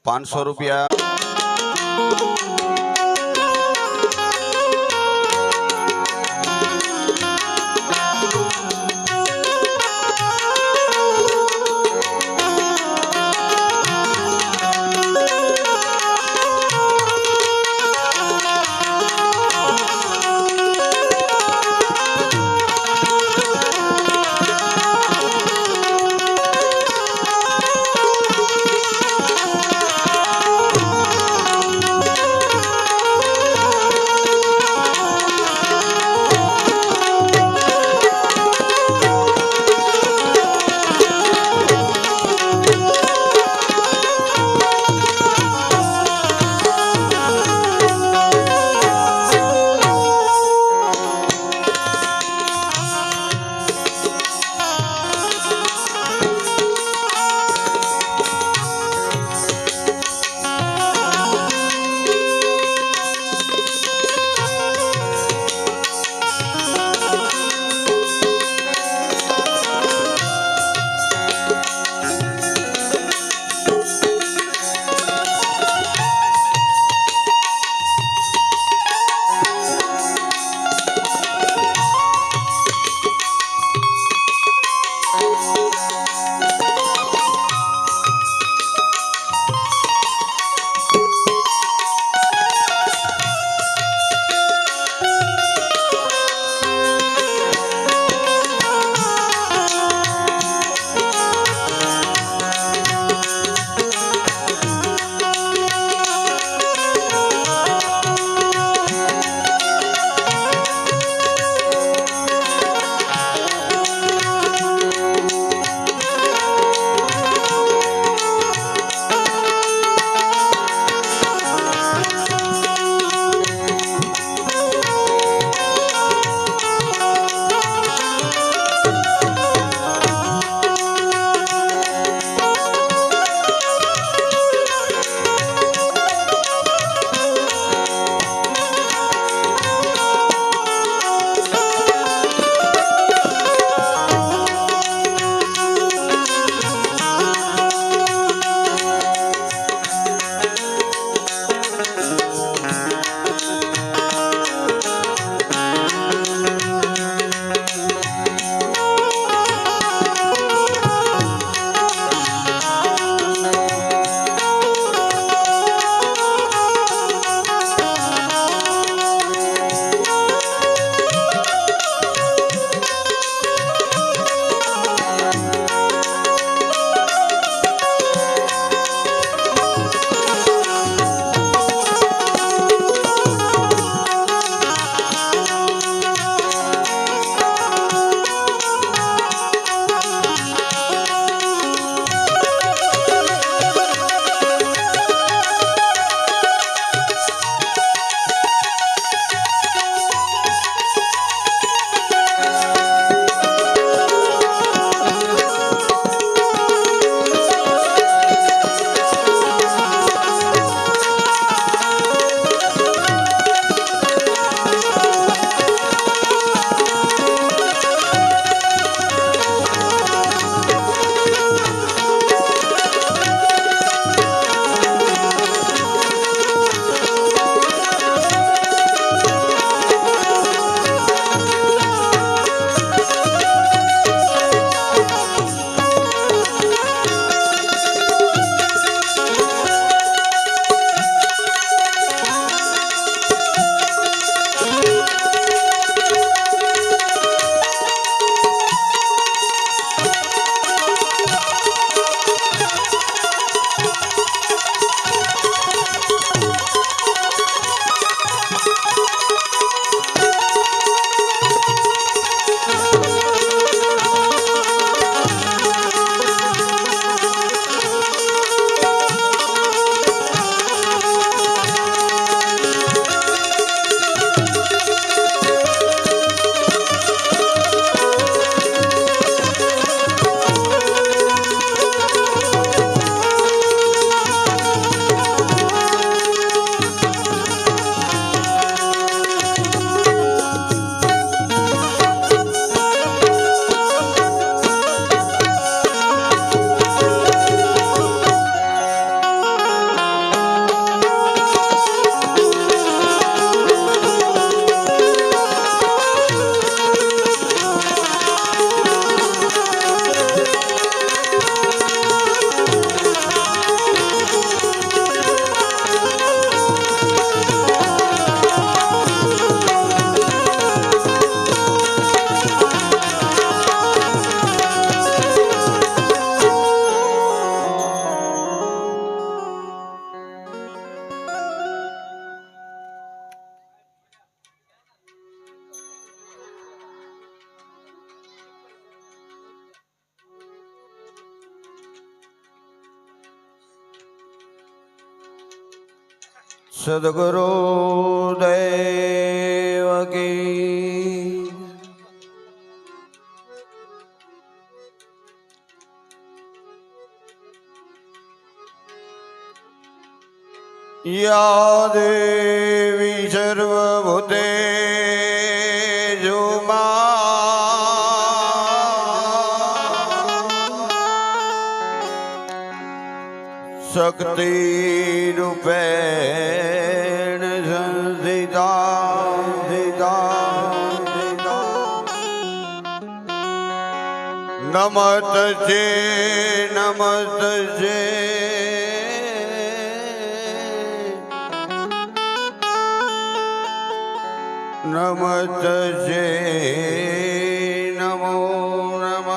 500 રૂપિયા સદગુરુ દેવ કી યા દેવી સર્વભૂતેષુ શક્તિ રૂપેણ સંસ્થિતા નમસ્તે નમસ્તે નમસ્તે નમો નમઃ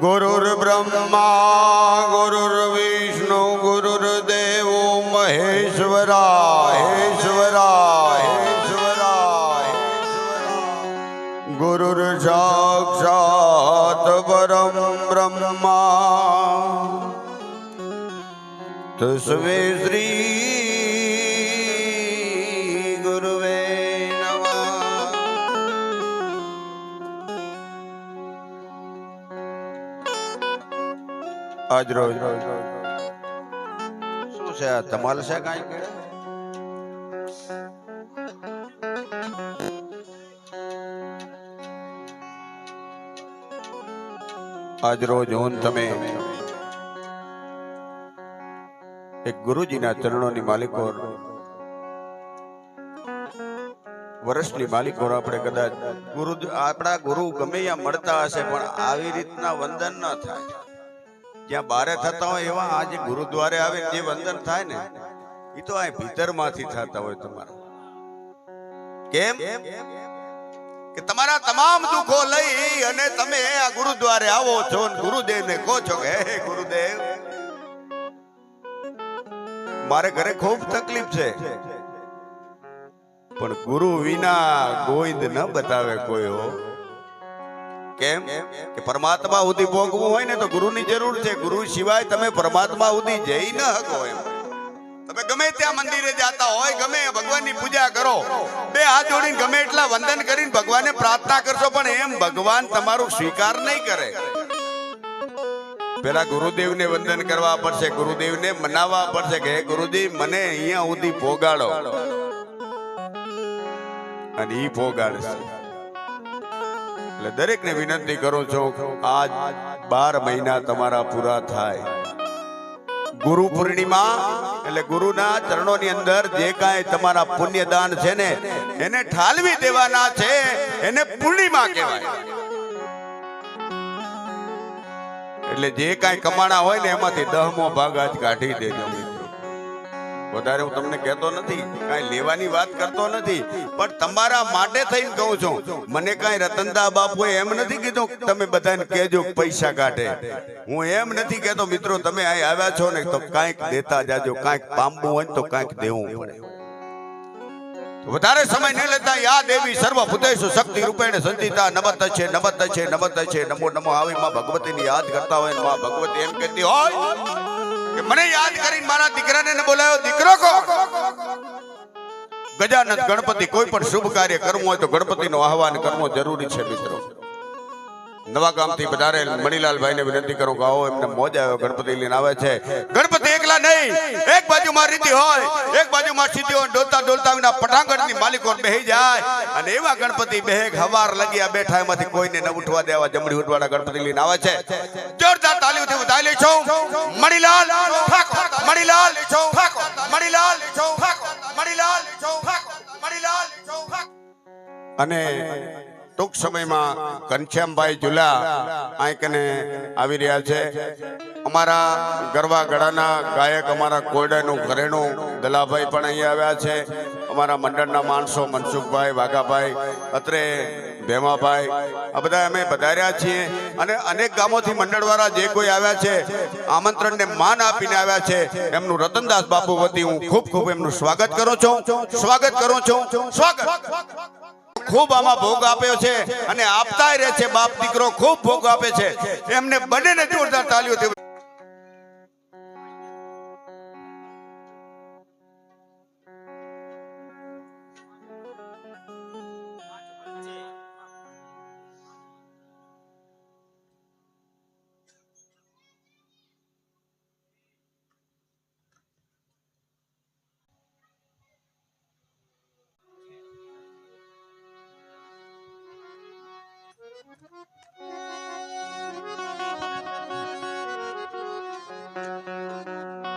ગુરુર્બ્રહ્મા ગુરુર્વિષ્ણુ ગુરુર્દેવો મહેશ્વરાય ગુરુર સાક્ષાત પરમ બ્રહ્મા તસ્મે શ્રી ગુરુવે નમઃ. આજ રોજ શું છે આ ધમાલ છે કાંઈ? આજ રોજ હું તમે એક ગુરુજીના ચરણોની માલિકો વર્ષની માલિકો આપણે કદાચ ગુરુ આપણા ગુરુ ગમે ત્યાં મળતા હશે પણ આવી રીતના વંદન ન થાય. જ્યાં બારે થતા હોય એવા આજે ગુરુદ્વારે આવે જે વંદન થાય ને એ તો આ ભીતરમાંથી થતા હોય તમારા. કેમ કે તમારા તમામ દુઃખો લઈ અને તમે આ ગુરુદ્વારે આવો છો અને ગુરુદેવને કહો છો કે હે ગુરુદેવ મારે ઘરે ખૂબ તકલીફ છે પણ ગુરુ વિના ગોવિંદ ન બતાવે કોઈ હો. કેમ કે પરમાત્મા સુધી પહોંચવું હોય ને તો ગુરુની જરૂર છે. ગુરુ સિવાય તમે પરમાત્મા સુધી જઈ ન શકો. એમ તમે ગમે ત્યાં મંદિરે જાતા હોય ગમે ભગવાનની પૂજા કરો બે હાથ જોડીને ગમે એટલા વંદન કરીને ભગવાનને પ્રાર્થના કરશો પણ એમ ભગવાન તમારું સ્વીકાર નહીં કરે. પેલા ગુરુદેવને વંદન કરવા પડશે, ગુરુદેવને મનાવવા પડશે કે હે ગુરુજી મને અહીંયા સુધી પોગાડો અને ઈ પોગાડશે. એટલે દરેકને વિનંતી કરું છું આજ 12 મહિના તમારા પૂરા થાય. ગુરુ પૂર્ણિમા એટલે ગુરુના ચરણોની અંદર જે કાંઈ તમારા પુણ્યદાન છે ને એને ઠાલવી દેવાના છે. એને પૂર્ણિમા કહેવાય. એટલે જે કાંઈ કમાણા હોય ને એમાંથી 10મો ભાગ આજ કાઢી દેજો મિત્રો. વધારે હું તમને કહેતો નથી, કાંઈ લેવાની વાત કરતો નથી, પણ તમારા માટે થઈને કહું છું. મને કાંઈ રતનદા બાપુએ એમ નથી કીધું તમે બધાને કહેજો પૈસા કાઢે. હું એમ નથી કહેતો મિત્રો તમે અહીં આવ્યા છો ને તો કાંઈક દેતા જાજો. કાંઈક પામવું હોય તો કાંઈક દેવું પડે. વધારે સમય ન લેતા યા દેવી સર્વભૂતેષુ શક્તિ રૂપેણ સંસ્થિતા નમસ્તે નમો નમો આવી માં ભગવતીને યાદ કરતા હોય માં ભગવતી એમ કહેતી હોય કે મને યાદ કરીને મારા દીકરાને ન બોલાયો. દીકરો કો ગજાનંદ ગણપતિ કોઈ પણ શુભ કાર્ય કરવું હોય તો ગણપતિનો આહવાન કરવો જરૂરી છે મિત્રો. નવા ગામથી પધારેલ મણીલાલભાઈને વિનંતી કરું કે આવો એમને મોજ આવ્યો. ગણપતિ લઈને આવે છે. ગણપતિ એકલા નહીં, એક બાજુમાં રીતિ હોય એક બાજુમાં સીધી હોય. ડોલતા ડોલતા વિના પટાંગણની માલિકો બેહી જાય અને એવા ગણપતિ બેહે હવાર લગી બેઠા એમાંથી કોઈને ન ઉઠવા દેવા જમણી ઉઠવાના ગણપતિ લઈને આવે છે. જોરદાર તાલીઓથી વધાવી લેશો. મણીલાલ ઠાકોર મણીલાલ ઠાકોર મણીલાલ ઠાકોર મણીલાલ ઠાકોર મણીલાલ ઠાકોર. અને ટૂંક સમયમાં ઘનશ્યામભાઈ ઝુલા આંકને આવી રહ્યા છે. અમારા ગરવા ગળાના ગાયક અમારા કોયડાનું ઘરેણું દલાભાઈ પણ અહીંયા આવ્યા છે. અમારા મંડળના માણસો મનસુખભાઈ વાઘાભાઈ અત્રે ભેમાભાઈ આ બધા અમે પધાર્યા છીએ. અને અનેક ગામોથી મંડળવાળા જે કોઈ આવ્યા છે આમંત્રણને માન આપીને આવ્યા છે એમનું રતનદાસ બાપુ વતી હું ખૂબ ખૂબ એમનું સ્વાગત કરું છું. ખૂબ આમાં ભોગ આપ્યો છે અને આપતાય રહે છે. બાપ દીકરો ખૂબ ભોગ આપે છે. એમને બંનેને જોરદાર તાળીઓ.